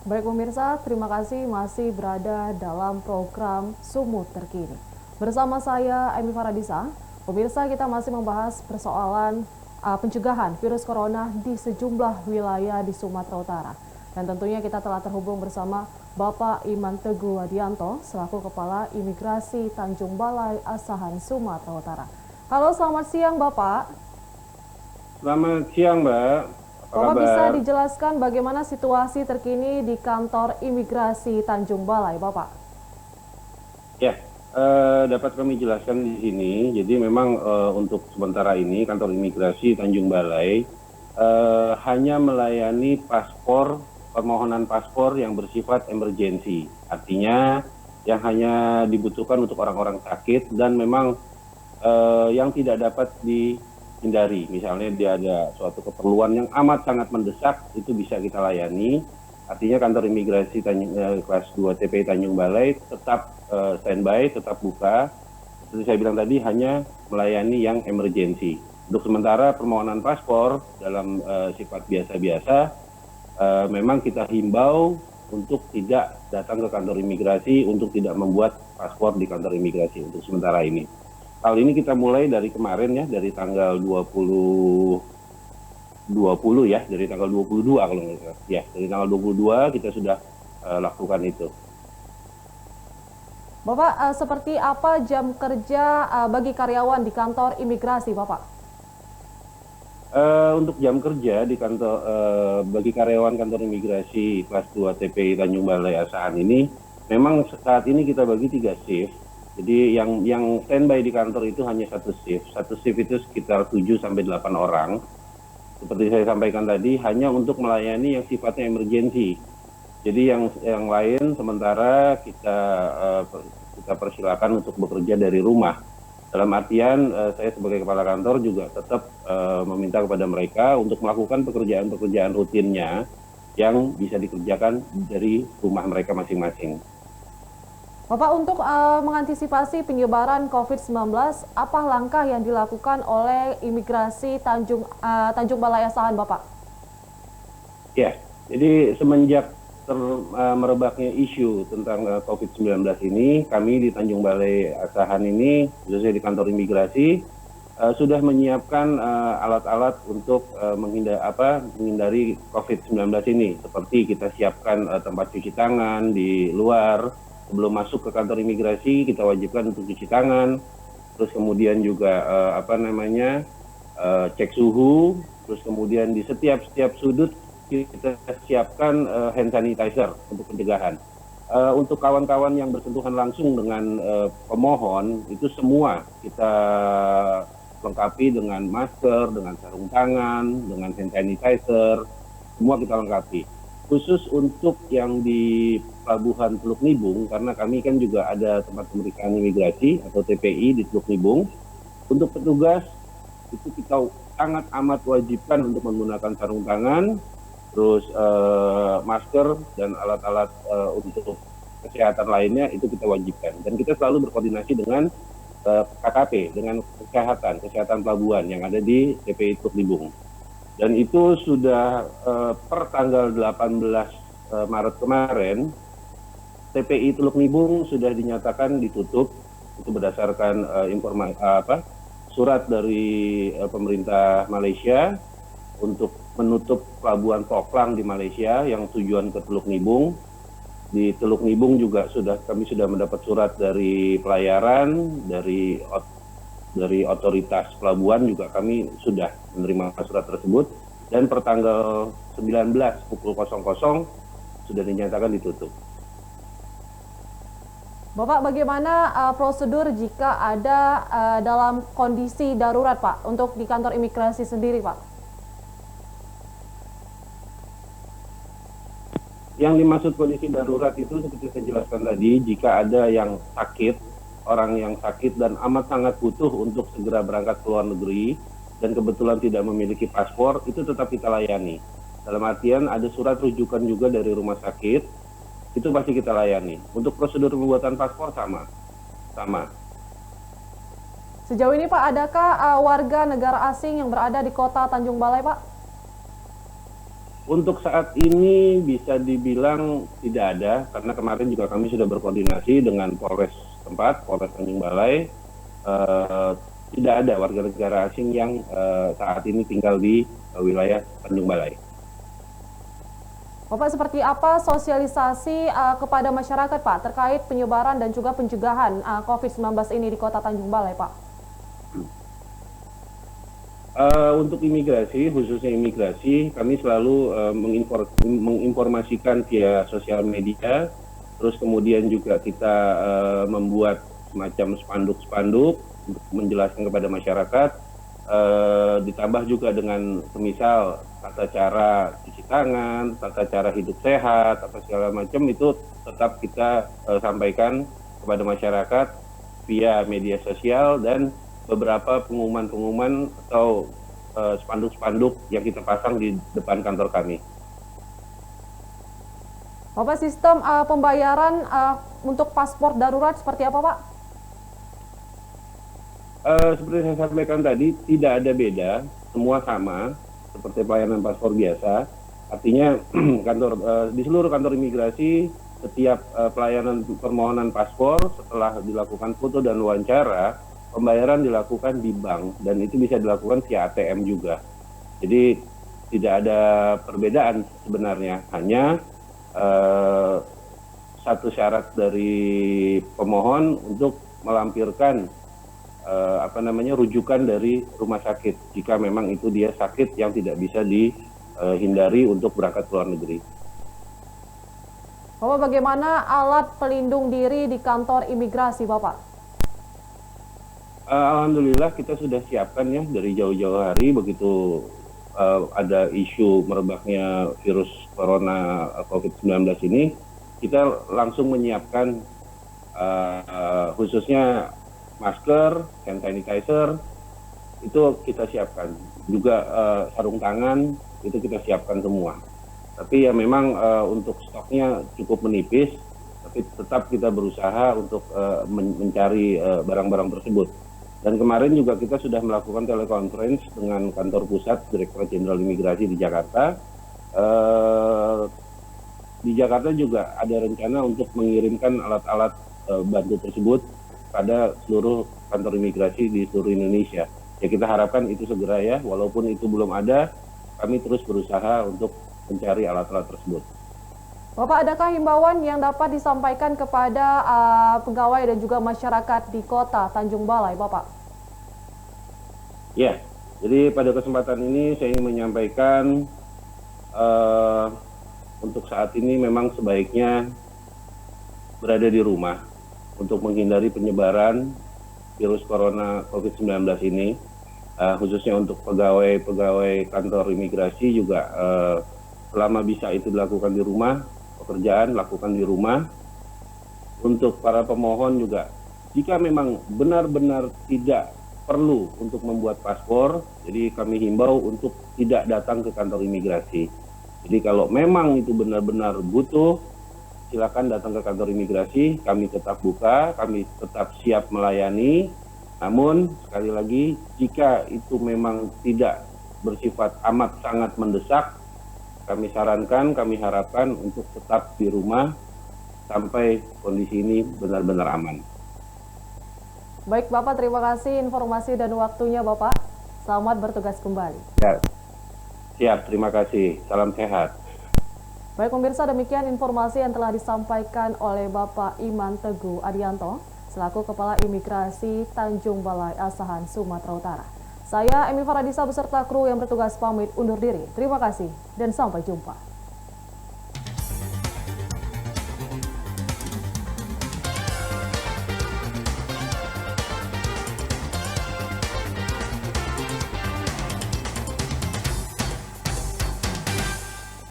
Baik pemirsa, terima kasih masih berada dalam program Sumut Terkini. Bersama saya, Emi Faradisa, pemirsa kita masih membahas persoalan pencegahan virus corona di sejumlah wilayah di Sumatera Utara. Dan tentunya kita telah terhubung bersama Bapak Iman Teguh Adianto, selaku Kepala Imigrasi Tanjung Balai Asahan Sumatera Utara. Halo, selamat siang Bapak. Selamat siang, Mbak. Apa Bapak bisa kabar? dijelaskan bagaimana situasi terkini di kantor imigrasi Tanjung Balai, Bapak? Ya, dapat kami jelaskan di sini. Jadi memang untuk sementara ini kantor imigrasi Tanjung Balai hanya melayani permohonan paspor yang bersifat emergensi. Artinya yang hanya dibutuhkan untuk orang-orang sakit dan memang yang tidak dapat dihindari. Misalnya dia ada suatu keperluan yang amat sangat mendesak, itu bisa kita layani. Artinya kantor imigrasi kelas 2 TPI Tanjung Balai tetap standby, tetap buka. Seperti saya bilang tadi, hanya melayani yang emergensi. Untuk sementara permohonan paspor dalam sifat biasa-biasa, memang kita himbau untuk tidak datang ke kantor imigrasi, untuk tidak membuat paspor di kantor imigrasi untuk sementara ini. Hal ini kita mulai dari kemarin ya, dari tanggal 20 ya, dari tanggal 22 kalau nggak salah. Ya, dari tanggal 22 kita sudah lakukan itu. Bapak, seperti apa jam kerja bagi karyawan di kantor imigrasi, Bapak? Untuk jam kerja di kantor bagi karyawan kantor imigrasi kelas 2 TPI Tanjung Balai Asahan ini, memang saat ini kita bagi 3 shift. Jadi yang standby di kantor itu hanya satu shift. Satu shift itu sekitar 7 sampai 8 orang. Seperti saya sampaikan tadi, hanya untuk melayani yang sifatnya emergensi. Jadi yang lain sementara kita persilakan untuk bekerja dari rumah. Dalam artian saya sebagai kepala kantor juga tetap meminta kepada mereka untuk melakukan pekerjaan-pekerjaan rutinnya yang bisa dikerjakan dari rumah mereka masing-masing. Bapak, untuk mengantisipasi penyebaran COVID-19, apa langkah yang dilakukan oleh imigrasi Tanjung Balai Asahan, Bapak? Ya, jadi semenjak merebaknya isu tentang COVID-19 ini, kami di Tanjung Balai Asahan ini, khususnya di kantor imigrasi, sudah menyiapkan alat-alat untuk menghindari COVID-19 ini. Seperti kita siapkan tempat cuci tangan di luar, sebelum masuk ke kantor imigrasi kita wajibkan untuk cuci tangan, terus kemudian juga cek suhu, terus kemudian di setiap sudut kita siapkan hand sanitizer untuk pencegahan. Untuk kawan-kawan yang bersentuhan langsung dengan pemohon, itu semua kita lengkapi dengan masker, dengan sarung tangan, dengan hand sanitizer, semua kita lengkapi. Khusus untuk yang di Pelabuhan Teluk Nibung, karena kami kan juga ada tempat pemeriksaan imigrasi atau TPI di Teluk Nibung, untuk petugas itu kita sangat amat wajibkan untuk menggunakan sarung tangan, terus masker dan alat-alat untuk kesehatan lainnya itu kita wajibkan. Dan kita selalu berkoordinasi dengan KKP, dengan kesehatan pelabuhan yang ada di TPI Teluk Nibung. Dan itu sudah per tanggal 18 Maret kemarin, TPI Teluk Nibung sudah dinyatakan ditutup. Itu berdasarkan surat dari pemerintah Malaysia untuk menutup pelabuhan Poklang di Malaysia yang tujuan ke Teluk Nibung. Di Teluk Nibung juga kami sudah mendapat surat dari pelayaran, dari otoritas pelabuhan juga kami sudah menerima surat tersebut, dan per tanggal 19 pukul 00 sudah dinyatakan ditutup. Bapak, bagaimana prosedur jika ada dalam kondisi darurat, Pak, untuk di kantor imigrasi sendiri, Pak? Yang dimaksud kondisi darurat itu seperti saya jelaskan tadi, jika ada yang sakit, orang yang sakit dan amat sangat butuh untuk segera berangkat ke luar negeri dan kebetulan tidak memiliki paspor, itu tetap kita layani. Dalam artian ada surat rujukan juga dari rumah sakit, itu pasti kita layani. Untuk prosedur pembuatan paspor sama. Sejauh ini, Pak, adakah warga negara asing yang berada di kota Tanjung Balai, Pak? Untuk saat ini bisa dibilang tidak ada, karena kemarin juga kami sudah berkoordinasi dengan Polres tempat, Polres Tanjung Balai. Eh, Tidak ada warga negara asing yang saat ini tinggal di wilayah Tanjung Balai. Bapak, seperti apa sosialisasi kepada masyarakat Pak terkait penyebaran dan juga pencegahan COVID-19 ini di Kota Tanjung Balai Pak? Untuk imigrasi, khususnya imigrasi, kami selalu menginformasikan via sosial media, terus kemudian juga kita membuat semacam spanduk-spanduk untuk menjelaskan kepada masyarakat, ditambah juga dengan semisal tata cara cuci tangan, tata cara hidup sehat, atau segala macam itu tetap kita sampaikan kepada masyarakat via media sosial dan beberapa pengumuman-pengumuman atau spanduk-spanduk yang kita pasang di depan kantor kami. Bapak, sistem pembayaran untuk paspor darurat seperti apa Pak? Seperti saya sampaikan tadi, tidak ada beda, semua sama, seperti pelayanan paspor biasa. Artinya di seluruh kantor imigrasi, setiap pelayanan permohonan paspor setelah dilakukan foto dan wawancara, pembayaran dilakukan di bank dan itu bisa dilakukan via ATM juga. Jadi tidak ada perbedaan sebenarnya, hanya satu syarat dari pemohon untuk melampirkan rujukan dari rumah sakit jika memang itu dia sakit yang tidak bisa dihindari untuk berangkat ke luar negeri. Bapak, bagaimana alat pelindung diri di kantor imigrasi Bapak? Alhamdulillah kita sudah siapkan ya dari jauh-jauh hari begitu ada isu merebaknya virus corona COVID-19 ini, kita langsung menyiapkan khususnya masker, hand sanitizer, itu kita siapkan. Juga sarung tangan, itu kita siapkan semua. Tapi ya memang untuk stoknya cukup menipis, tapi tetap kita berusaha untuk mencari barang-barang tersebut. Dan kemarin juga kita sudah melakukan telekonferensi dengan kantor pusat Direktorat Jenderal Imigrasi di Jakarta. Di Jakarta juga ada rencana untuk mengirimkan alat-alat bantu tersebut pada seluruh kantor imigrasi di seluruh Indonesia. Ya kita harapkan itu segera ya, walaupun itu belum ada, kami terus berusaha untuk mencari alat-alat tersebut. Bapak, adakah himbauan yang dapat disampaikan kepada pegawai dan juga masyarakat di Kota Tanjung Balai, Bapak? Ya, jadi pada kesempatan ini saya ingin menyampaikan untuk saat ini memang sebaiknya berada di rumah untuk menghindari penyebaran virus corona COVID-19 ini, khususnya untuk pegawai kantor imigrasi juga selama bisa itu dilakukan di rumah, pekerjaan lakukan di rumah. Untuk para pemohon juga, jika memang benar-benar tidak perlu untuk membuat paspor, jadi kami himbau untuk tidak datang ke kantor imigrasi. Jadi kalau memang itu benar-benar butuh, silakan datang ke kantor imigrasi, kami tetap buka, kami tetap siap melayani. Namun sekali lagi, jika itu memang tidak bersifat amat sangat mendesak, kami sarankan, kami harapkan untuk tetap di rumah sampai kondisi ini benar-benar aman. Baik Bapak, terima kasih informasi dan waktunya Bapak. Selamat bertugas kembali. Ya, siap, terima kasih. Salam sehat. Baik pemirsa, demikian informasi yang telah disampaikan oleh Bapak Iman Teguh Adianto, selaku Kepala Imigrasi Tanjung Balai Asahan, Sumatera Utara. Saya Emi Faradisa beserta kru yang bertugas pamit undur diri. Terima kasih dan sampai jumpa.